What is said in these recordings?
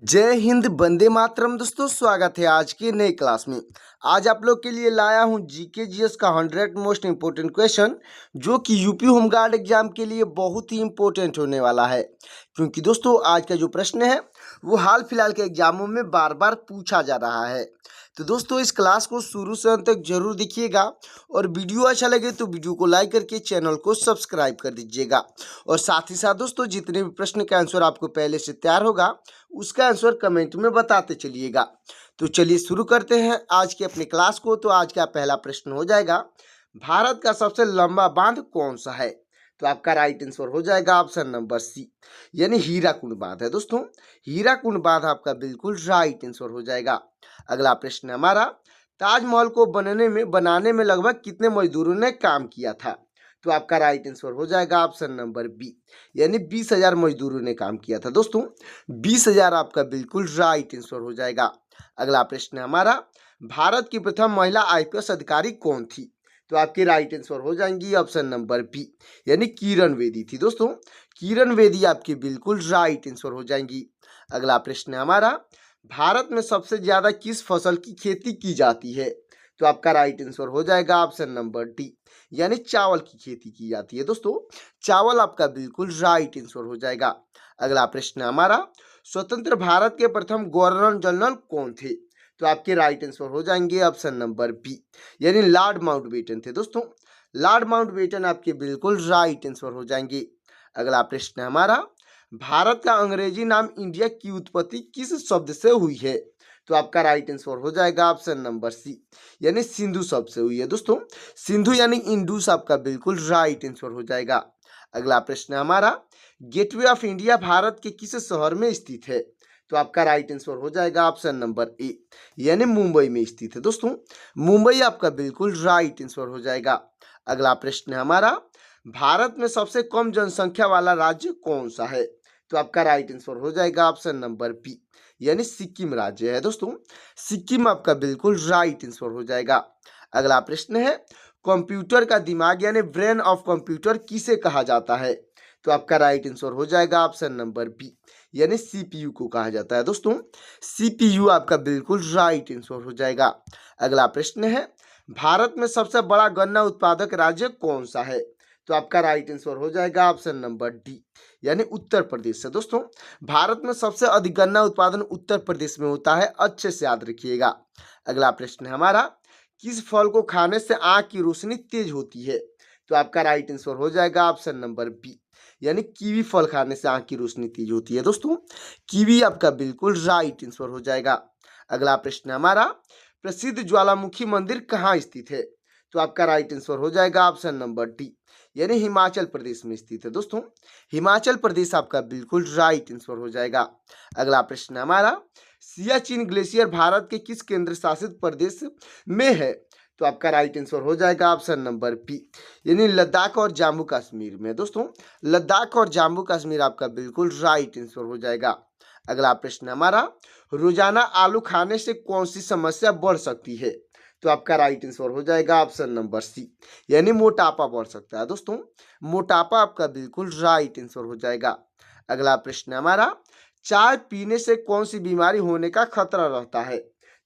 जय हिंद, वंदे मातरम। दोस्तों, स्वागत है आज की नई क्लास में। आज आप लोग के लिए लाया हूं जीके जीएस का 100 मोस्ट इम्पोर्टेंट क्वेश्चन, जो कि यूपी होमगार्ड एग्जाम के लिए बहुत ही इम्पोर्टेंट होने वाला है। क्योंकि दोस्तों, आज का जो प्रश्न है वो हाल फिलहाल के एग्जामों में बार बार पूछा जा रहा है। तो दोस्तों, इस क्लास को शुरू से अंत तक जरूर देखिएगा और वीडियो अच्छा लगे तो वीडियो को लाइक करके चैनल को सब्सक्राइब कर दीजिएगा। और साथ ही साथ दोस्तों, जितने भी प्रश्न का आंसर आपको पहले से तैयार होगा उसका आंसर कमेंट में बताते चलिएगा। तो चलिए शुरू करते हैं आज की अपनी क्लास को। तो आज का पहला प्रश्न हो जाएगा, भारत का सबसे लंबा बांध कौन सा है? तो आपका राइट आंसर हो जाएगा ऑप्शन नंबर सी, यानी हीराकुंड बांध है। दोस्तों, हीराकुंड बांध आपका बिल्कुल राइट आंसर हो जाएगा। अगला प्रश्न हमारा, ताजमहल को बनाने में लगभग कितने मजदूरों ने काम किया था? तो आपका राइट आंसर हो जाएगा ऑप्शन नंबर बी, यानी 20,000 मजदूरों ने काम किया था। दोस्तों, 20,000 आपका बिल्कुल राइट आंसर हो जाएगा। अगला प्रश्न हमारा, भारत की प्रथम महिला आईपीएस अधिकारी कौन थी? तो आपकी राइट आंसर हो जाएंगी ऑप्शन नंबर बी, यानी किरण बेदी थी। दोस्तों, किरण बेदी आपकी बिल्कुल राइट आंसर हो जाएंगी। अगला प्रश्न हमारा, भारत में सबसे ज्यादा किस फसल की खेती की जाती है? तो आपका राइट आंसर हो जाएगा ऑप्शन नंबर डी, यानी चावल की खेती की जाती है। दोस्तों, चावल आपका बिल्कुल राइट आंसर हो जाएगा। अगला प्रश्न हमारा, स्वतंत्र भारत के प्रथम गवर्नर जनरल कौन थे? तो आपके राइट आंसर हो जाएंगे ऑप्शन नंबर बी, यानी लॉर्ड माउंटबेटन थे। दोस्तों, लॉर्ड माउंटबेटन आपके बिल्कुल राइट आंसर हो जाएंगे। अगला प्रश्न हमारा, भारत का अंग्रेजी नाम इंडिया की उत्पत्ति किस शब्द से हुई है? तो आपका राइट आंसर हो जाएगा ऑप्शन नंबर सी, यानी सिंधु शब्द से हुई है। दोस्तों, सिंधु यानी इंडूस आपका बिल्कुल राइट आंसर हो जाएगा। अगला प्रश्न हमारा, गेटवे ऑफ इंडिया भारत के किस शहर में स्थित है? तो आपका राइट आंसर हो जाएगा ऑप्शन नंबर ए, यानी मुंबई में स्थित है। दोस्तों, मुंबई आपका बिल्कुल राइट आंसर हो जाएगा। अगला प्रश्न हमारा, भारत में सबसे कम जनसंख्या वाला राज्य कौन सा है? तो आपका राइट आंसर हो जाएगा ऑप्शन नंबर बी, यानी सिक्किम राज्य है। दोस्तों, सिक्किम आपका बिल्कुल राइट आंसर हो जाएगा। अगला प्रश्न है, कंप्यूटर का दिमाग यानी ब्रेन ऑफ कंप्यूटर किसे कहा जाता है? तो आपका राइट आंसर हो जाएगा ऑप्शन नंबर बी, यानी सीपीयू को कहा जाता है। दोस्तों, सीपीयू आपका बिल्कुल राइट आंसर हो जाएगा। अगला प्रश्न है, भारत में सबसे बड़ा गन्ना उत्पादक राज्य कौन सा है? तो आपका राइट आंसर हो जाएगा ऑप्शन नंबर डी, यानी उत्तर प्रदेश है। दोस्तों, भारत में सबसे अधिक गन्ना उत्पादन उत्तर प्रदेश में होता है, अच्छे से याद रखिएगा। अगला प्रश्न है हमारा, किस फल को खाने से आंख की रोशनी तेज होती है? तो आपका राइट आंसर हो जाएगा ऑप्शन नंबर बी, यानी कीवी फल खाने से आंख की रोशनी तेज होती है। दोस्तों, कीवी आपका बिल्कुल राइट आंसर हो जाएगा। अगला प्रश्न हमारा, प्रसिद्ध ज्वालामुखी मंदिर कहाँ स्थित है? तो आपका राइट आंसर हो जाएगा ऑप्शन नंबर डी, यानी हिमाचल प्रदेश में स्थित है। दोस्तों, हिमाचल प्रदेश आपका बिल्कुल राइट आंसर हो जाएगा। अगला प्रश्न हमारा, सियाचिन ग्लेशियर भारत के किस केंद्र शासित प्रदेश में है? तो आपका राइट आंसर हो जाएगा ऑप्शन नंबर बी, यानी लद्दाख और जम्मू कश्मीर में। दोस्तों, लद्दाख और जम्मू कश्मीर आपका बिल्कुल राइट आंसर हो जाएगा। अगला प्रश्न हमारा, रोजाना आलू खाने से कौन सी समस्या बढ़ सकती है? तो आपका राइट आंसर हो जाएगा ऑप्शन नंबर सी, यानी मोटापा बढ़ सकता है। दोस्तों, मोटापा आपका बिल्कुल राइट आंसर हो जाएगा। अगला प्रश्न हमारा, चाय पीने से कौन सी बीमारी होने का खतरा रहता है?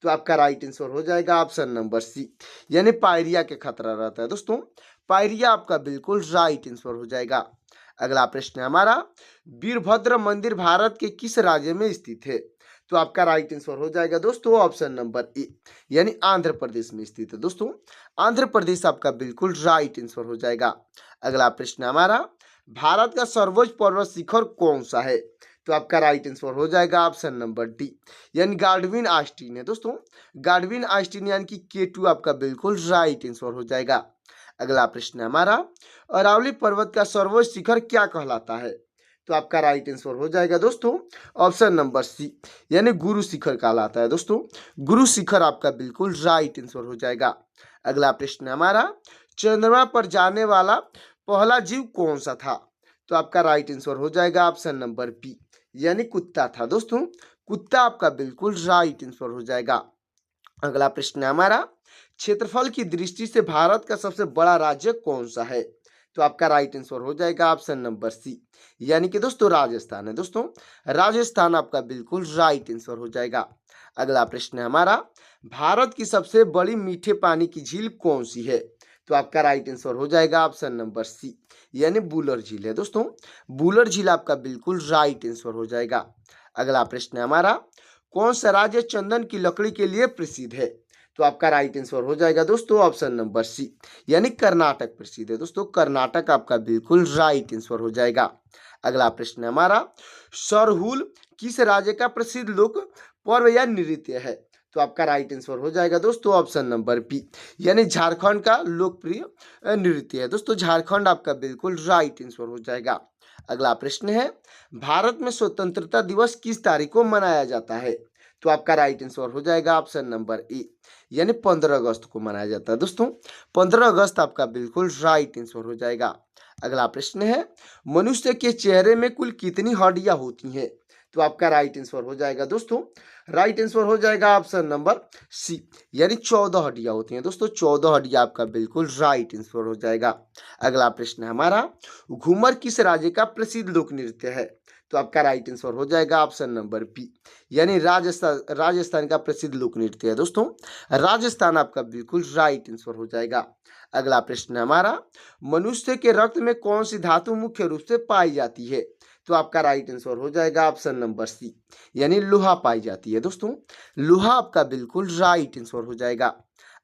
तो आपका राइट आंसर हो जाएगा ऑप्शन नंबर सी, यानी पायरिया के खतरा रहता है। दोस्तों, पायरिया आपका बिल्कुल राइट आंसर हो जाएगा। अगला प्रश्न हमारा, वीरभद्र मंदिर भारत के किस राज्य में स्थित है? तो आपका राइट आंसर हो जाएगा दोस्तों ऑप्शन नंबर ए, यानी आंध्र प्रदेश में स्थित है। दोस्तों, आंध्र प्रदेश आपका बिल्कुल राइट आंसर हो जाएगा। अगला प्रश्न हमारा, भारत का सर्वोच्च पर्वत शिखर कौन सा है? तो आपका राइट आंसर हो जाएगा ऑप्शन नंबर डी, यानी गार्डविन आस्टीन है। दोस्तों, गार्डविन आस्टीन यानी कि केटू आपका बिल्कुल राइट आंसर हो जाएगा। अगला प्रश्न हमारा, अरावली पर्वत का सर्वोच्च शिखर क्या कहलाता है? तो आपका राइट आंसर हो जाएगा दोस्तों ऑप्शन नंबर सी, यानी गुरु शिखर कहलाता है। दोस्तों, गुरु शिखर आपका बिल्कुल राइट आंसर हो जाएगा। अगला प्रश्न हमारा, चंद्रमा पर जाने वाला पहला जीव कौन सा था? तो आपका राइट आंसर हो जाएगा ऑप्शन नंबर बी, यानी कुत्ता था। दोस्तों, कुत्ता आपका बिल्कुल राइट आंसर हो जाएगा। अगला प्रश्न हमारा, क्षेत्रफल की दृष्टि से भारत का सबसे बड़ा राज्य कौन सा है? तो आपका राइट आंसर हो जाएगा ऑप्शन नंबर सी, यानी कि दोस्तों राजस्थान है। दोस्तों राजस्थान आपका बिल्कुल राइट आंसर हो जाएगा। अगला प्रश्न है हमारा, भारत की सबसे बड़ी मीठे पानी की झील कौन सी है? तो आपका राइट आंसर हो जाएगा ऑप्शन नंबर सी, यानी बुलर झील है। दोस्तों बुलर झील आपका बिल्कुल राइट आंसर हो जाएगा। अगला प्रश्न है हमारा, कौन सा राज्य चंदन की लकड़ी के लिए प्रसिद्ध है? तो आपका राइट आंसर हो जाएगा दोस्तों ऑप्शन नंबर सी, यानी कर्नाटक प्रसिद्ध है। दोस्तों कर्नाटक आपका बिल्कुल राइट आंसर हो जाएगा। अगला प्रश्न है हमारा, सरहुल किस राज्य का प्रसिद्ध लोक पर्व या नृत्य है? तो आपका राइट आंसर हो जाएगा दोस्तों ऑप्शन नंबर बी, यानी झारखंड का लोकप्रिय नृत्य है। दोस्तों झारखंड आपका बिल्कुल राइट आंसर हो जाएगा। अगला प्रश्न है, भारत में स्वतंत्रता दिवस किस तारीख को मनाया जाता है? तो आपका राइट आंसर हो जाएगा ऑप्शन नंबर ए, यानी 15 अगस्त को मनाया जाता है। दोस्तों 15 अगस्त आपका बिल्कुल राइट आंसर हो जाएगा। अगला प्रश्न है, मनुष्य के चेहरे में कुल कितनी हड्डियां होती हैं? तो आपका राइट आंसर हो जाएगा दोस्तों, राइट आंसर हो जाएगा ऑप्शन नंबर सी, यानी 14 हड्डियां होती हैं। दोस्तों 14 हड्डियां आपका बिल्कुल राइट आंसर हो जाएगा। अगला प्रश्न है हमारा, घूमर किस राज्य का प्रसिद्ध लोक नृत्य है? तो आपका राइट आंसर हो जाएगा ऑप्शन नंबर बी, यानी राजस्थान का प्रसिद्ध लोक नृत्य है। दोस्तों राजस्थान आपका बिल्कुल राइट आंसर हो जाएगा। अगला प्रश्न है हमारा, मनुष्य के रक्त में कौन सी धातु मुख्य रूप से पाई जाती है? तो आपका राइट आंसर हो जाएगा ऑप्शन नंबर सी, यानी लोहा पाई जाती है। दोस्तों लोहा आपका बिल्कुल राइट आंसर हो जाएगा।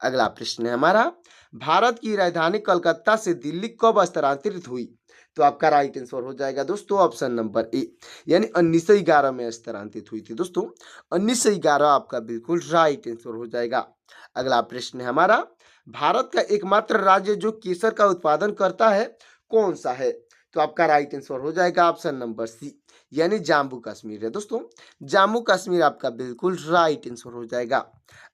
अगला प्रश्न है हमारा, भारत की राजधानी कलकत्ता से दिल्ली कब स्थानांतरित हुई? तो आपका राइट आंसर हो जाएगा दोस्तों ऑप्शन नंबर ए, यानी 1911 में स्थानांतरित हुई थी। दोस्तों 1911 आपका बिल्कुल राइट आंसर हो जाएगा। अगला प्रश्न है हमारा, भारत का एकमात्र राज्य जो केसर का उत्पादन करता है कौन सा है? तो आपका राइट आंसर हो जाएगा ऑप्शन नंबर सी, यानी जम्मू कश्मीर है। दोस्तों जम्मू कश्मीर आपका बिल्कुल राइट आंसर हो जाएगा।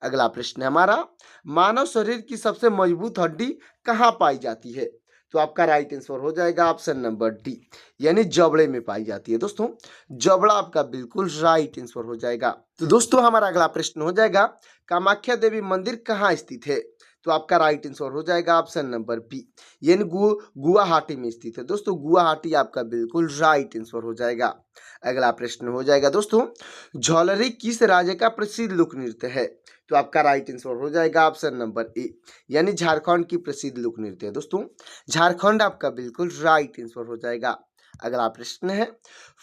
अगला प्रश्न है हमारा, मानव शरीर की सबसे मजबूत हड्डी कहाँ पाई जाती है? तो आपका राइट आंसर हो जाएगा ऑप्शन नंबर डी, यानी जबड़े में पाई जाती है। दोस्तों जबड़ा आपका बिल्कुल राइट आंसर हो जाएगा। तो दोस्तों हमारा अगला प्रश्न हो जाएगा, कामाख्या देवी मंदिर कहाँ स्थित है? तो आपका राइट आंसर हो जाएगा ऑप्शन नंबर बी, यानी गुवाहाटी में स्थित है। दोस्तों गुवाहाटी आपका बिल्कुल राइट आंसर हो जाएगा। अगला प्रश्न हो जाएगा दोस्तों, झोलरी किस राज्य का प्रसिद्ध लोक नृत्य है? तो आपका राइट आंसर हो जाएगा ऑप्शन नंबर ए, यानी झारखंड की प्रसिद्ध लोक नृत्य है। दोस्तों झारखंड आपका बिल्कुल राइट आंसर हो जाएगा। अगला प्रश्न है,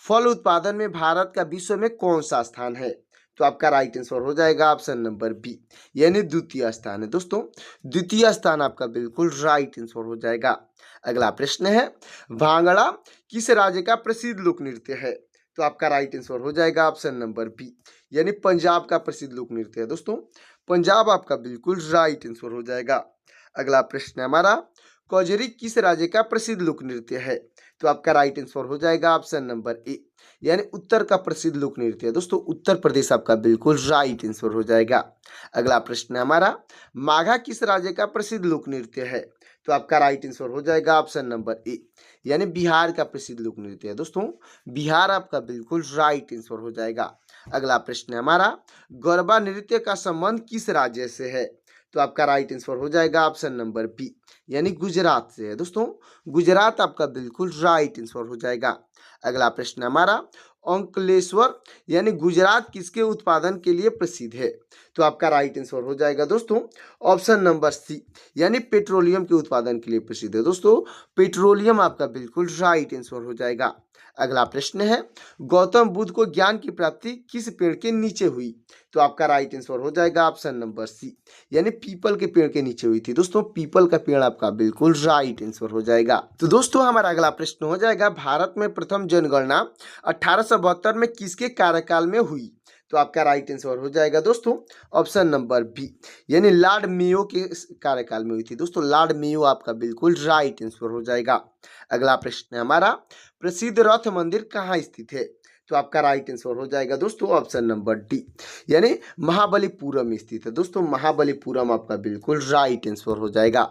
फल उत्पादन में भारत का विश्व में कौन सा स्थान है? तो आपका राइट आंसर हो जाएगा ऑप्शन नंबर बी, यानी द्वितीय स्थान है। दोस्तों द्वितीय स्थान आपका बिल्कुल राइट आंसर हो जाएगा। अगला प्रश्न है, भांगड़ा किस राज्य का प्रसिद्ध लोक नृत्य है? तो आपका राइट आंसर हो जाएगा ऑप्शन नंबर बी, यानी पंजाब का प्रसिद्ध लोक नृत्य है। दोस्तों पंजाब आपका बिल्कुल राइट आंसर हो जाएगा। अगला प्रश्न है हमारा, कजरी किस राज्य का प्रसिद्ध लोक नृत्य है? तो आपका राइट आंसर हो जाएगा ऑप्शन नंबर ए, यानी उत्तर का प्रसिद्ध लोक नृत्य है। दोस्तों उत्तर प्रदेश आपका बिल्कुल राइट आंसर हो जाएगा। अगला प्रश्न है हमारा, माघा किस राज्य का प्रसिद्ध लोक नृत्य है? तो आपका राइट आंसर हो जाएगा ऑप्शन नंबर ए, यानी बिहार का प्रसिद्ध लोक नृत्य है। दोस्तों बिहार आपका बिल्कुल राइट आंसर हो जाएगा। अगला प्रश्न है हमारा, गरबा नृत्य का संबंध किस राज्य से है? तो आपका राइट आंसर हो जाएगा ऑप्शन नंबर बी, यानी गुजरात से है। दोस्तों गुजरात आपका बिल्कुल राइट आंसर हो जाएगा। अगला प्रश्न हमारा, अंकलेश्वर यानी गुजरात किसके उत्पादन के लिए प्रसिद्ध है? तो आपका राइट आंसर हो जाएगा दोस्तों ऑप्शन नंबर सी, यानी पेट्रोलियम के उत्पादन के लिए प्रसिद्ध है। दोस्तों पेट्रोलियम आपका बिल्कुल राइट आंसर हो जाएगा। अगला प्रश्न है, गौतम बुद्ध को ज्ञान की प्राप्ति किस पेड़ के नीचे हुई? तो आपका राइट आंसर हो जाएगा ऑप्शन नंबर सी, यानी पीपल के पेड़ के नीचे हुई थी। दोस्तों पीपल का पेड़ आपका बिल्कुल राइट आंसर हो जाएगा। तो दोस्तों हमारा अगला प्रश्न हो जाएगा, भारत में प्रथम जनगणना 1872 में किसके कार्यकाल में हुई? तो आपका राइट आंसर हो जाएगा दोस्तों ऑप्शन नंबर बी, यानी लॉर्ड मेयो के कार्यकाल में हुई थी। दोस्तों लॉर्ड मेयो आपका बिल्कुल राइट आंसर हो जाएगा। अगला प्रश्न है हमारा, प्रसिद्ध रथ मंदिर कहाँ स्थित है? तो आपका राइट आंसर हो जाएगा दोस्तों ऑप्शन नंबर डी, यानी महाबलीपुरम में स्थित है। दोस्तों महाबलीपुरम आपका बिल्कुल राइट आंसर हो जाएगा।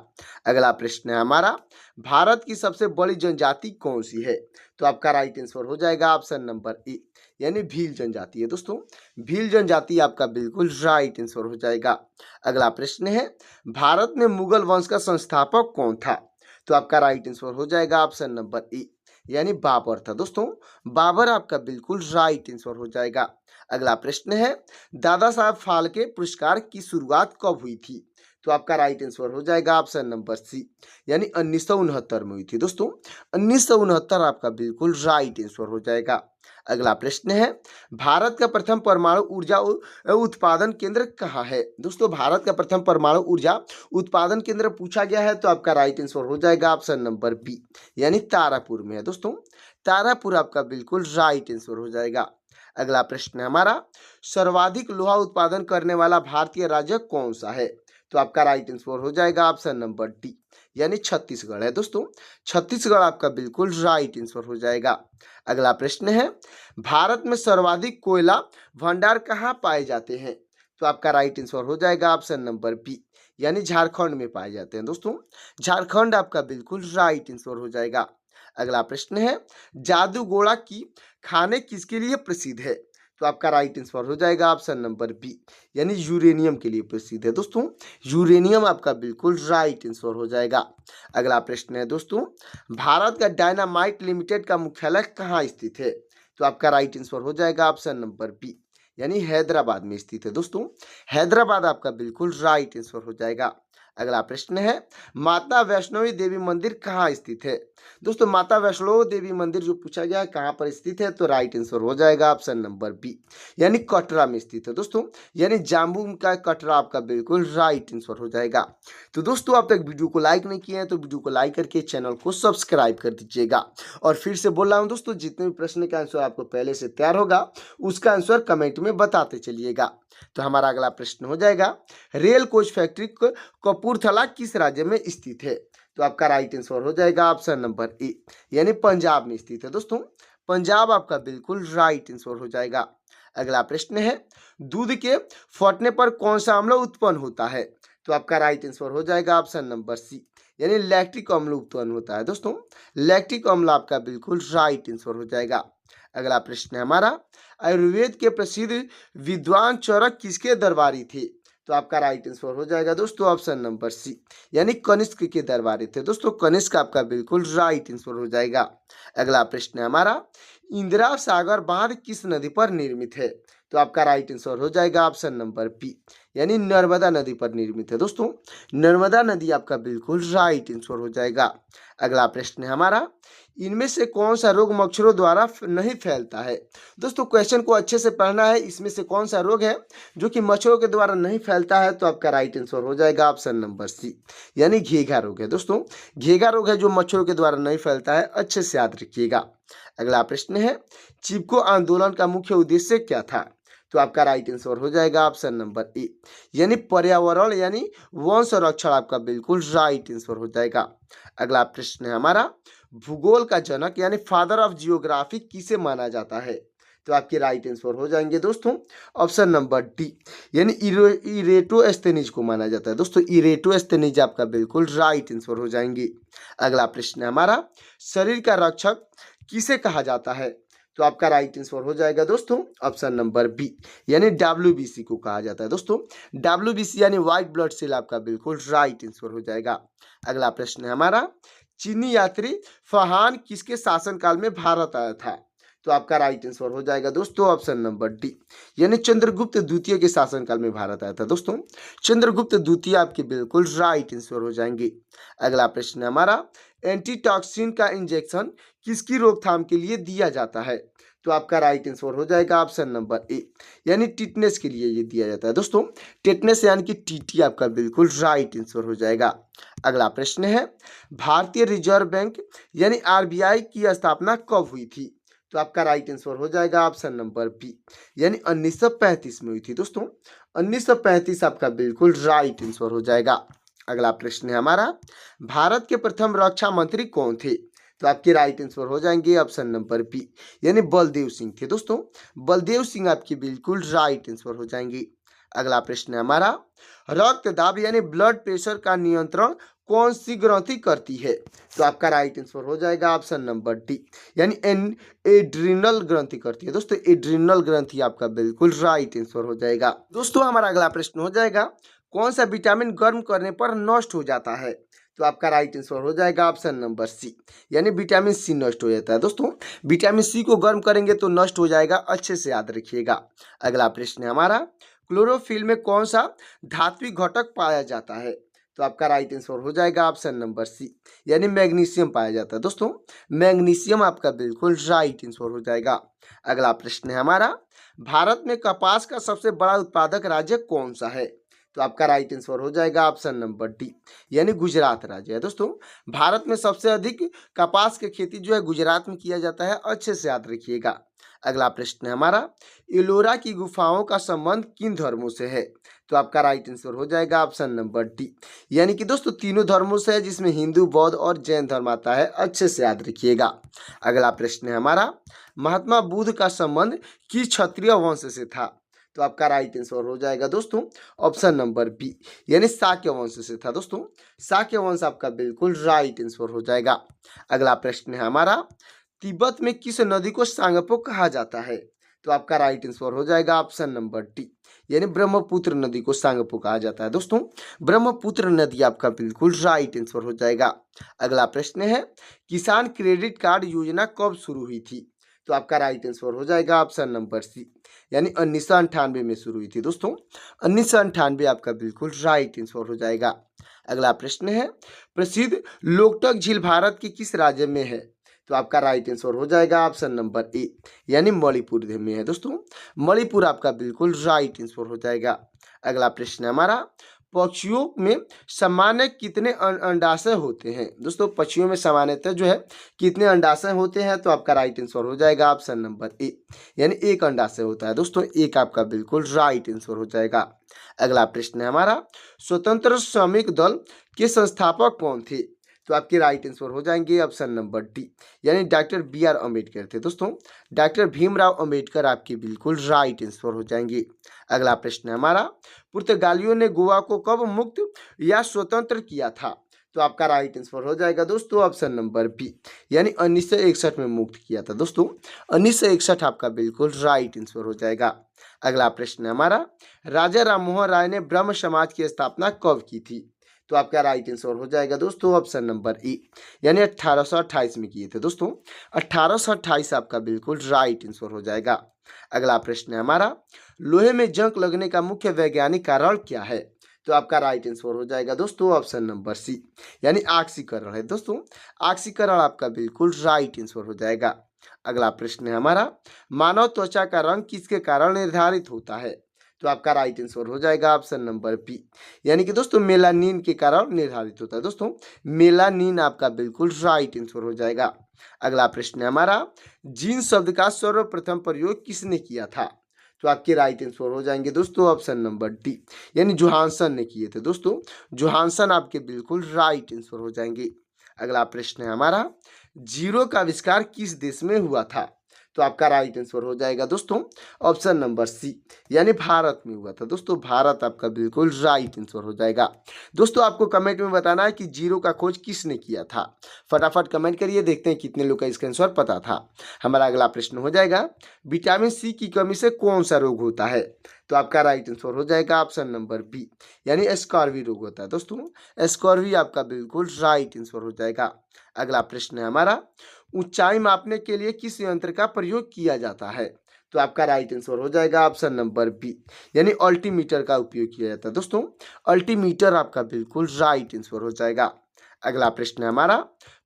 अगला प्रश्न है हमारा, भारत की सबसे बड़ी जनजाति कौन सी है? तो आपका राइट आंसर हो जाएगा ऑप्शन नंबर ए, यानी भील जनजाति है। दोस्तों भील जनजाति आपका बिल्कुल राइट आंसर हो जाएगा। अगला प्रश्न है, भारत में मुगल वंश का संस्थापक कौन था? तो आपका राइट आंसर हो जाएगा ऑप्शन नंबर ए, यानी बाबर था दोस्तों। बाबर आपका बिल्कुल राइट आंसर हो जाएगा। अगला प्रश्न है, दादा साहब फाल्के पुरस्कार की शुरुआत कब हुई थी? तो आपका राइट आंसर हो जाएगा ऑप्शन नंबर सी, यानी 1969 में हुई थी दोस्तों। 1969 आपका बिल्कुल राइट आंसर हो जाएगा। अगला प्रश्न है, भारत का प्रथम परमाणु ऊर्जा उत्पादन केंद्र कहाँ है? दोस्तों भारत का प्रथम परमाणु ऊर्जा उत्पादन केंद्र पूछा गया है, तो आपका राइट आंसर हो जाएगा ऑप्शन नंबर बी, यानी तारापुर में है दोस्तों। तारापुर आपका बिल्कुल राइट आंसर हो जाएगा। अगला प्रश्न है हमारा, सर्वाधिक लोहा उत्पादन करने वाला भारतीय राज्य कौन सा है? तो आपका राइट आंसर हो जाएगा ऑप्शन नंबर डी, यानी छत्तीसगढ़ है दोस्तों। छत्तीसगढ़ आपका बिल्कुल राइट आंसर हो जाएगा। अगला प्रश्न है, भारत में सर्वाधिक कोयला भंडार कहाँ पाए जाते हैं? तो आपका राइट आंसर हो जाएगा ऑप्शन नंबर बी, यानी झारखंड में पाए जाते हैं दोस्तों। झारखंड आपका बिल्कुल राइट आंसर हो जाएगा। अगला प्रश्न है, जादूगोड़ा की खाने किसके लिए प्रसिद्ध है? तो आपका राइट आंसर हो जाएगा ऑप्शन नंबर बी, यानी यूरेनियम के लिए प्रसिद्ध है दोस्तों। यूरेनियम आपका बिल्कुल राइट आंसर हो जाएगा। अगला प्रश्न है दोस्तों, भारत का डायनामाइट लिमिटेड का मुख्यालय कहाँ स्थित है? तो आपका राइट आंसर हो जाएगा ऑप्शन नंबर बी, यानी हैदराबाद में स्थित है दोस्तों। हैदराबाद आपका बिल्कुल राइट आंसर हो जाएगा। अगला प्रश्न है, माता वैष्णवी देवी मंदिर कहाँ स्थित है? दोस्तों माता वैष्णो देवी मंदिर जो पूछा गया है कहाँ पर स्थित है, तो राइट आंसर हो जाएगा ऑप्शन नंबर बी, यानी कटरा में स्थित है दोस्तों। यानी जाम्बू का कटरा आपका बिल्कुल राइट आंसर हो जाएगा। तो दोस्तों आप तक वीडियो को लाइक नहीं किए हैं तो वीडियो को लाइक करके चैनल को सब्सक्राइब कर दीजिएगा। और फिर से बोल रहा हूँ दोस्तों, जितने भी प्रश्न का आंसर आपको पहले से तैयार होगा उसका आंसर कमेंट में बताते चलिएगा। तो हमारा अगला प्रश्न हो जाएगा, रेल कोच फैक्ट्री कपूरथला किस राज्य में स्थित है? तो आपका राइट आंसर हो जाएगा ऑप्शन नंबर ए, यानी पंजाब में स्थित है दोस्तों। पंजाब आपका बिल्कुल राइट आंसर हो जाएगा। अगला प्रश्न है, दूध के फटने पर कौन सा अम्ल उत्पन्न होता है? तो आपका राइट आंसर हो जाएगा ऑप्शन नंबर सी, यानी लैक्टिक अम्ल उत्पन्न होता है दोस्तों। लैक्टिक अम्ल आपका बिल्कुल राइट आंसर हो जाएगा। अगला प्रश्न है हमारा, आयुर्वेद के प्रसिद्ध विद्वान चरक किसके दरबारी थे? तो आपका राइट आंसर हो जाएगा दोस्तों ऑप्शन नंबर सी, यानी कनिष्क के दरबारी थे दोस्तों। कनिष्क आपका बिल्कुल राइट आंसर हो जाएगा। अगला प्रश्न है हमारा, इंदिरा सागर बांध किस नदी पर निर्मित है? तो आपका राइट आंसर हो जाएगा ऑप्शन नंबर बी, यानी नर्मदा नदी पर निर्मित है दोस्तों। नर्मदा नदी आपका बिल्कुल राइट आंसर हो जाएगा। अगला प्रश्न है हमारा, इनमें से कौन सा रोग मच्छरों द्वारा नहीं फैलता है? दोस्तों क्वेश्चन को अच्छे से पढ़ना है। इसमें से कौन सा रोग है जो कि मच्छरों के द्वारा नहीं फैलता है? तो आपका राइट आंसर हो जाएगा ऑप्शन नंबर सी, यानी घेघा रोग है दोस्तों। घेघा रोग है जो मच्छरों के द्वारा नहीं फैलता है, अच्छे से याद रखिएगा। अगला प्रश्न है, चिपको आंदोलन का मुख्य उद्देश्य क्या था? तो आपका राइट आंसर हो जाएगा ऑप्शन नंबर ए, यानी पर्यावरण यानी वन संरक्षण आपका बिल्कुल राइट आंसर हो जाएगा। अगला प्रश्न है हमारा, भूगोल का जनक यानी फादर ऑफ जियोग्राफी किसे माना जाता है? तो आपके राइट आंसर हो जाएंगे दोस्तों ऑप्शन नंबर डी, यानी इरेटोस्थेनीज को माना जाता है दोस्तों। इरेटोस्थेनीज आपका बिल्कुल राइट आंसर हो जाएंगे। अगला प्रश्न है हमारा, शरीर का रक्षक किसे कहा जाता है? तो आपका राइट आंसर हो जाएगा दोस्तों ऑप्शन नंबर बी, यानी WBC को कहा जाता है दोस्तों। WBC यानी व्हाइट ब्लड सेल आपका बिल्कुल राइट आंसर हो जाएगा। अगला प्रश्न है हमारा, चीनी यात्री फहान किसके शासनकाल में भारत आया था? तो आपका राइट आंसर हो जाएगा दोस्तों ऑप्शन नंबर डी, यानी चंद्रगुप्त द्वितीय के शासनकाल में भारत आया था दोस्तों। चंद्रगुप्त द्वितीय आपके बिल्कुल राइट आंसर हो जाएंगे। अगला प्रश्न है हमारा, एंटीटॉक्सिन का इंजेक्शन किसकी रोकथाम के लिए दिया जाता है? तो आपका राइट आंसर हो जाएगा ऑप्शन नंबर ए, यानी टिटनेस के लिए ये दिया जाता है दोस्तों। टिटनेस यानी कि TT आपका बिल्कुल राइट आंसर हो जाएगा। अगला प्रश्न है, भारतीय रिजर्व बैंक यानी RBI की स्थापना कब हुई थी? तो आपका राइट आंसर हो जाएगा ऑप्शन नंबर बी, यानी 1935 में हुई थी दोस्तों। 1935 आपका बिल्कुल राइट आंसर हो जाएगा। अगला प्रश्न है हमारा, भारत के प्रथम रक्षा मंत्री कौन थे? तो आपके राइट आंसर हो जाएंगे ऑप्शन नंबर बी, यानी बलदेव सिंह थे दोस्तों। बलदेव सिंह आपकी बिल्कुल राइट आंसर हो जाएंगे। अगला प्रश्न है हमारा, रक्तदाब यानी ब्लड प्रेशर का नियंत्रण कौन सी ग्रंथि करती है? तो आपका राइट आंसर हो जाएगा ऑप्शन नंबर डी, यानी एड्रिनल ग्रंथि करती है दोस्तों। एड्रिनल ग्रंथि आपका बिल्कुल राइट आंसर हो जाएगा। दोस्तों हमारा अगला प्रश्न हो जाएगा, कौन सा विटामिन गर्म करने पर नष्ट हो जाता है? तो आपका राइट आंसर हो जाएगा ऑप्शन नंबर सी, यानी विटामिन सी नष्ट हो जाता है। दोस्तों विटामिन सी को गर्म करेंगे तो नष्ट हो जाएगा, अच्छे से याद रखिएगा। अगला प्रश्न है हमारा, क्लोरोफिल में कौन सा धात्विक घटक पाया जाता है? तो आपका राइट आंसर हो जाएगा ऑप्शन नंबर सी, यानी मैग्नीशियम पाया जाता है। दोस्तों मैग्नीशियम आपका बिल्कुल राइट आंसर हो जाएगा। अगला प्रश्न है हमारा, भारत में कपास का सबसे बड़ा उत्पादक राज्य कौन सा है? तो आपका राइट आंसर हो जाएगा ऑप्शन नंबर डी, यानी गुजरात राज्य है। दोस्तों भारत में सबसे अधिक कपास की खेती जो है गुजरात में किया जाता है, अच्छे से याद रखिएगा। अगला प्रश्न है हमारा, एलोरा की गुफाओं का संबंध किन धर्मों से है? तो आपका राइट आंसर हो जाएगा ऑप्शन नंबर डी, यानी कि दोस्तों तीनों धर्मों से है, जिसमें हिंदू, बौद्ध और जैन धर्म आता है, अच्छे से याद रखिएगा। अगला प्रश्न है हमारा, महात्मा बुद्ध का संबंध किस क्षत्रिय वंश से था? तो आपका राइट आंसर हो जाएगा दोस्तों ऑप्शन नंबर बी, यानी शाक्य वंश से था। दोस्तों शाक्य वंश आपका बिल्कुल राइट आंसर हो जाएगा। अगला प्रश्न है हमारा, तिब्बत में किस नदी को सांगपो कहा जाता है? तो आपका राइट आंसर हो जाएगा ऑप्शन नंबर डी, यानी ब्रह्मपुत्र नदी को सांगपो कहा जाता है। दोस्तों ब्रह्मपुत्र नदी आपका बिल्कुल राइट आंसर हो जाएगा। अगला प्रश्न है, किसान क्रेडिट कार्ड योजना कब शुरू हुई थी? तो आपका राइट आंसर हो जाएगा ऑप्शन नंबर सी, यानी 1998 में शुरू हुई थी। दोस्तों 1998 आपका बिल्कुल राइट आंसर हो जाएगा। अगला प्रश्न है, प्रसिद्ध लोकटक झील भारत के किस राज्य में है? तो आपका राइट आंसर हो जाएगा ऑप्शन नंबर ए, यानी मणिपुर में है। दोस्तों मणिपुर आपका बिल्कुल राइट आंसर हो जाएगा। अगला प्रश्न है हमारा, पक्षियों में सामान्य कितने अंडाशय होते हैं? दोस्तों पक्षियों में सामान्यतः जो है कितने अंडाशय होते हैं? तो आपका राइट आंसर हो जाएगा ऑप्शन नंबर ए, यानी एक अंडाशय होता है। दोस्तों एक आपका बिल्कुल राइट आंसर हो जाएगा। अगला प्रश्न है हमारा, स्वतंत्र श्रमिक दल के संस्थापक कौन थे? तो आपके राइट आंसर हो जाएंगे ऑप्शन नंबर डी, यानी डॉक्टर बी आर अम्बेडकर थे। दोस्तों डॉक्टर भीमराव अम्बेडकर आपके बिल्कुल राइट आंसर हो जाएंगे। अगला प्रश्न है हमारा, पुर्तगालियों ने गोवा को कब मुक्त या स्वतंत्र किया था? तो आपका राइट आंसर हो जाएगा दोस्तों ऑप्शन नंबर बी, यानी 1961 में मुक्त किया था। दोस्तों 1961 आपका बिल्कुल राइट आंसर हो जाएगा। अगला प्रश्न है हमारा, राजा राममोहन राय ने ब्रह्म समाज की स्थापना कब की थी? तो आपका राइट आंसर हो जाएगा दोस्तों ऑप्शन नंबर ए, यानी 1828 में किए थे। दोस्तों 1828 आपका बिल्कुल राइट आंसर हो जाएगा। अगला प्रश्न है हमारा, लोहे में जंग लगने का मुख्य वैज्ञानिक कारण क्या है? तो आपका राइट आंसर हो जाएगा दोस्तों ऑप्शन नंबर सी, यानी ऑक्सीकरण है। दोस्तों ऑक्सीकरण आपका बिल्कुल राइट आंसर हो जाएगा। अगला प्रश्न है हमारा, मानव त्वचा का रंग किसके कारण निर्धारित होता है? तो आपका राइट आंसर हो जाएगा ऑप्शन नंबर बी, यानी कि दोस्तों मेलानिन के कारण निर्धारित होता है। दोस्तों मेलानिन आपका बिल्कुल राइट आंसर हो जाएगा। अगला प्रश्न है हमारा, जीन शब्द का सर्वप्रथम प्रयोग किसने किया था? तो आपके राइट आंसर हो जाएंगे दोस्तों ऑप्शन नंबर डी, यानी जोहानसन ने किए थे। दोस्तों जोहानसन आपके बिल्कुल राइट आंसर हो जाएंगे। अगला प्रश्न है हमारा, जीरो का आविष्कार किस देश में हुआ था? तो आपका राइट आंसर हो जाएगा दोस्तों ऑप्शन नंबर सी, यानी भारत में हुआ था। दोस्तों भारत आपका बिल्कुल राइट आंसर हो जाएगा। दोस्तों आपको कमेंट में बताना है कि जीरो का खोज किसने किया था। फटाफट कमेंट करिए, देखते हैं कितने लोग का इसका आंसर पता था। हमारा अगला प्रश्न हो जाएगा, विटामिन सी की कमी से कौन सा रोग होता है? तो आपका राइट आंसर हो जाएगा ऑप्शन नंबर बी, यानी स्कॉर्वी रोग होता है। दोस्तों स्कॉर्वी आपका बिल्कुल राइट आंसर हो जाएगा। अगला प्रश्न है हमारा, ऊंचाई मापने के लिए किस यंत्र का प्रयोग किया जाता है? तो आपका राइट आंसर हो जाएगा ऑप्शन नंबर बी, यानी अल्टीमीटर का उपयोग किया जाता है। दोस्तों अल्टीमीटर आपका बिल्कुल राइट आंसर हो जाएगा। अगला प्रश्न है हमारा,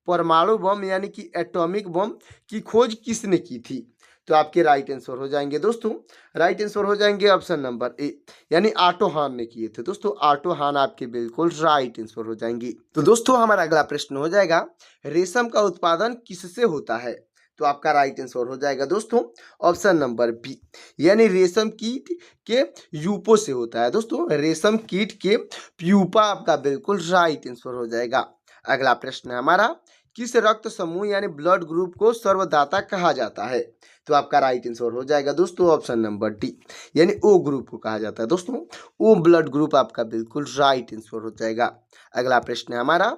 परमाणु बम यानी कि एटॉमिक बम की खोज किसने की थी? तो आपके राइट आंसर हो जाएंगे दोस्तों, राइट आंसर हो जाएंगे ऑप्शन नंबर ए, यानी ऑटो हान ने किए थे। दोस्तों ऑटो हान आपके बिल्कुल राइट आंसर हो जाएंगे। तो दोस्तों हमारा अगला प्रश्न हो जाएगा, रेशम का उत्पादन किससे होता है? तो आपका राइट आंसर हो जाएगा दोस्तों ऑप्शन नंबर बी, यानी रेशम कीट के यूपो से होता है। दोस्तों रेशम कीट के प्यूपा आपका बिल्कुल राइट आंसर हो जाएगा। अगला प्रश्न है हमारा, किस रक्त समूह यानी ब्लड ग्रुप को सर्वदाता कहा जाता है? तो आपका राइट आंसर हो जाएगा दोस्तों ऑप्शन नंबर डी, यानी ओ ग्रुप को कहा जाता है। दोस्तों ओ ब्लड ग्रुप आपका बिल्कुल राइट आंसर हो जाएगा। अगला प्रश्न है हमारा,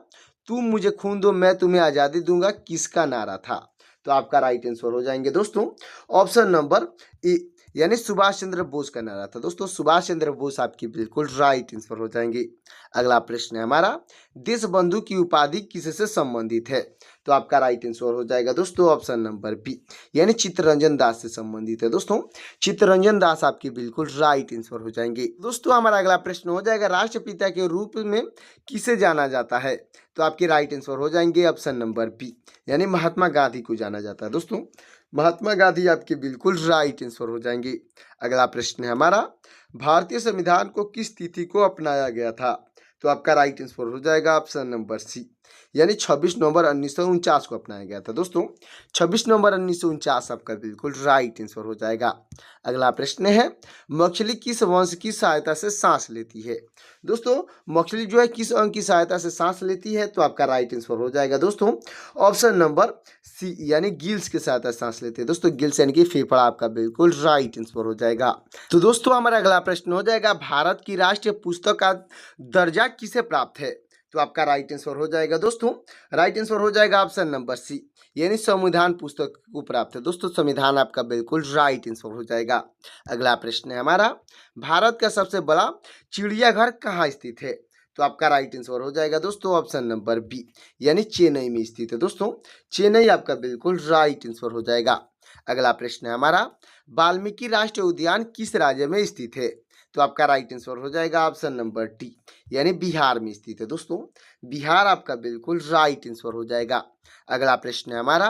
तुम मुझे खून दो मैं तुम्हें आज़ादी दूंगा किसका नारा था? तो आपका राइट आंसर हो जाएंगे दोस्तों ऑप्शन नंबर ए, यानी सुभाष चंद्र बोस का नारा था। दोस्तों सुभाष चंद्र बोस आपकी बिल्कुल राइट आंसर हो जाएंगे। अगला प्रश्न है हमारा, देश बंधु की उपाधि किससे संबंधित है? तो आपका राइट आंसर हो जाएगा दोस्तों ऑप्शन नंबर बी, यानी चित्तरंजन दास से संबंधित है। दोस्तों चित्तरंजन दास आपकी बिल्कुल राइट आंसर हो जाएंगे। दोस्तों हमारा अगला प्रश्न हो जाएगा, राष्ट्रपिता के रूप में किसे जाना जाता है? तो आपके राइट आंसर हो जाएंगे ऑप्शन नंबर बी, यानी महात्मा गांधी को जाना जाता है। दोस्तों महात्मा गांधी आपके बिल्कुल राइट आंसर हो जाएंगे। अगला प्रश्न है हमारा, भारतीय संविधान को किस तिथि को अपनाया गया था? तो आपका राइट आंसर हो जाएगा ऑप्शन नंबर सी, यानी 26 नवंबर 1949 को अपनाया गया था। दोस्तों 26 नवंबर 1949 आपका बिल्कुल राइट आंसर हो जाएगा। अगला प्रश्न है, मछली किस वंश की सहायता से सांस लेती है? दोस्तों मछली जो है किस अंग की सहायता से सांस लेती है? तो आपका राइट आंसर हो जाएगा दोस्तों ऑप्शन नंबर सी, यानी गिल्स की सहायता से सांस लेते हैं। दोस्तों गिल्स यानी कि फेफड़ा आपका बिल्कुल राइट आंसर हो जाएगा। तो दोस्तों हमारा अगला प्रश्न हो जाएगा, भारत की राष्ट्रीय पुस्तक का दर्जा किसे प्राप्त है? तो आपका राइट आंसर हो जाएगा दोस्तों, राइट आंसर हो जाएगा ऑप्शन नंबर सी, यानी संविधान पुस्तक को प्राप्त है। दोस्तों संविधान आपका बिल्कुल राइट आंसर हो जाएगा। अगला प्रश्न है हमारा, भारत का सबसे बड़ा चिड़ियाघर कहाँ स्थित है? तो आपका राइट आंसर हो जाएगा दोस्तों ऑप्शन नंबर बी, यानी चेन्नई में स्थित है। दोस्तों चेन्नई आपका बिल्कुल राइट आंसर हो जाएगा। अगला प्रश्न है हमारा, वाल्मीकि राष्ट्रीय उद्यान किस राज्य में स्थित है? तो आपका राइट आंसर हो जाएगा ऑप्शन नंबर डी, यानी बिहार में स्थित है। दोस्तों बिहार आपका बिल्कुल राइट आंसर हो जाएगा। अगला प्रश्न है हमारा,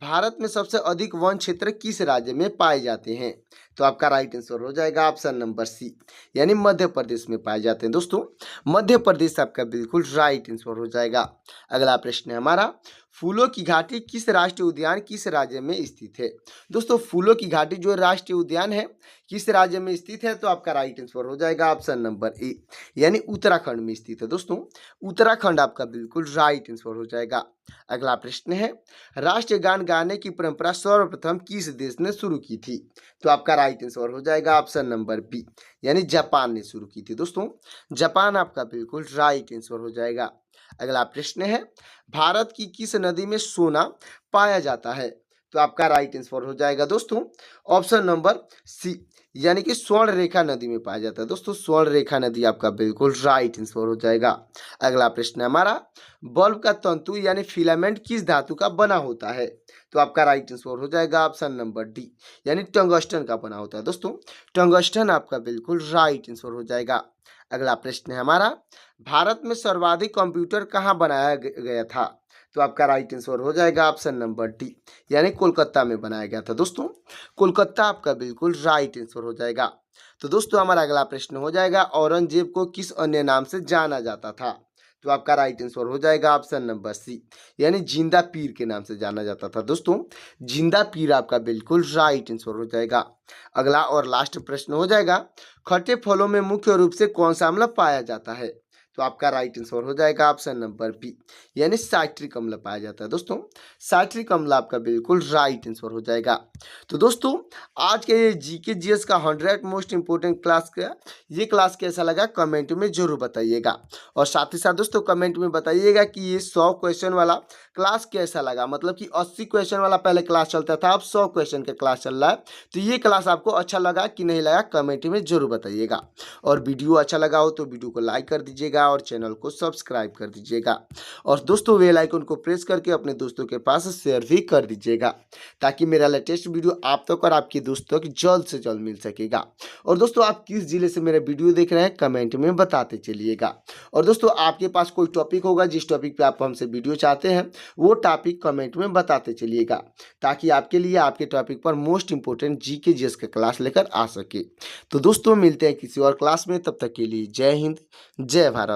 भारत में सबसे अधिक वन क्षेत्र किस राज्य में पाए जाते हैं? तो आपका राइट आंसर हो जाएगा ऑप्शन नंबर सी, यानी मध्य प्रदेश में पाए जाते हैं। दोस्तों मध्य प्रदेश आपका बिल्कुल राइट आंसर हो जाएगा। अगला प्रश्न है हमारा, फूलों की घाटी किस राष्ट्रीय उद्यान किस राज्य में स्थित है? दोस्तों फूलों की घाटी जो राष्ट्रीय उद्यान है किस राज्य में स्थित है? तो आपका राइट आंसर हो जाएगा ऑप्शन नंबर ए, यानी उत्तराखंड में स्थित है। दोस्तों उत्तराखंड आपका बिल्कुल राइट आंसर हो जाएगा। अगला प्रश्न है, राष्ट्रीय गान गाने की परंपरा सर्वप्रथम किस देश ने शुरू की थी? तो आपका राइट आंसर हो जाएगा ऑप्शन नंबर बी, यानी जापान ने शुरू की थी। दोस्तों जापान आपका बिल्कुल राइट आंसर हो जाएगा। अगला प्रश्न है, भारत की किस नदी में सोना पाया जाता है? तो आपका राइट आंसर हो जाएगा दोस्तों ऑप्शन नंबर सी, यानी कि स्वर्ण रेखा नदी में पाया जाता है। दोस्तों स्वर्ण रेखा नदी आपका बिल्कुल राइट आंसर हो जाएगा। अगला प्रश्न है हमारा, बल्ब का तंतु यानी फिलामेंट किस धातु का बना होता है? तो आपका राइट आंसर हो जाएगा ऑप्शन नंबर डी, यानी टंगस्टन का बना होता है। दोस्तों टंगस्टन आपका बिल्कुल राइट आंसर हो जाएगा। अगला प्रश्न है हमारा, भारत में सर्वाधिक कंप्यूटर कहाँ बनाया गया था? तो आपका राइट आंसर हो जाएगा ऑप्शन नंबर डी, यानी कोलकाता में बनाया गया था। दोस्तों कोलकाता आपका बिल्कुल राइट आंसर हो जाएगा। तो दोस्तों हमारा अगला प्रश्न हो जाएगा, औरंगजेब को किस अन्य नाम से जाना जाता था? तो आपका राइट आंसर हो जाएगा ऑप्शन नंबर सी, यानी जिंदा पीर के नाम से जाना जाता था। दोस्तों जिंदा पीर आपका बिल्कुल राइट आंसर हो जाएगा। अगला और लास्ट प्रश्न हो जाएगा, खट्टे फलों में मुख्य रूप से कौन सा अम्ल पाया जाता है? तो आपका राइट आंसर हो जाएगा ऑप्शन नंबर बी, यानी साइट्रिक अम्ल पाया जाता है। दोस्तों साइट्रिक अम्ल आपका बिल्कुल राइट आंसर हो जाएगा। तो दोस्तों आज के ये जीके जीएस का 100 मोस्ट इंपोर्टेंट क्लास का ये क्लास कैसा लगा कमेंट में जरूर बताइएगा। और साथ ही साथ दोस्तों कमेंट में बताइएगा कि ये 100 क्वेश्चन वाला क्लास कैसा लगा। मतलब कि 80 क्वेश्चन वाला पहले क्लास चलता था, अब 100 क्वेश्चन का क्लास चल रहा है। तो ये क्लास आपको अच्छा लगा कि नहीं लगा कमेंट में जरूर बताइएगा। और वीडियो अच्छा लगा हो तो वीडियो को लाइक कर दीजिएगा और चैनल को सब्सक्राइब कर दीजिएगा। और दोस्तों बेल आइकन को प्रेस करके अपने दोस्तों के पास शेयर भी कर दीजिएगा, ताकि मेरा लेटेस्ट वीडियो आप तक और आपके दोस्तों तक जल्द से जल्द मिल सकेगा। और दोस्तों आप किस जिले से मेरा वीडियो देख रहे हैं कमेंट में बताते चलिएगा। और दोस्तों आपके पास कोई टॉपिक होगा जिस टॉपिक पे आप हमसे वीडियो चाहते हैं वो टॉपिक कमेंट में बताते चलिएगा, ताकि आपके लिए आपके टॉपिक पर मोस्ट इंपोर्टेंट जीके जीएस का क्लास लेकर आ सके। तो दोस्तों मिलते हैं किसी और क्लास में, तब तक के लिए जय हिंद जय भारत।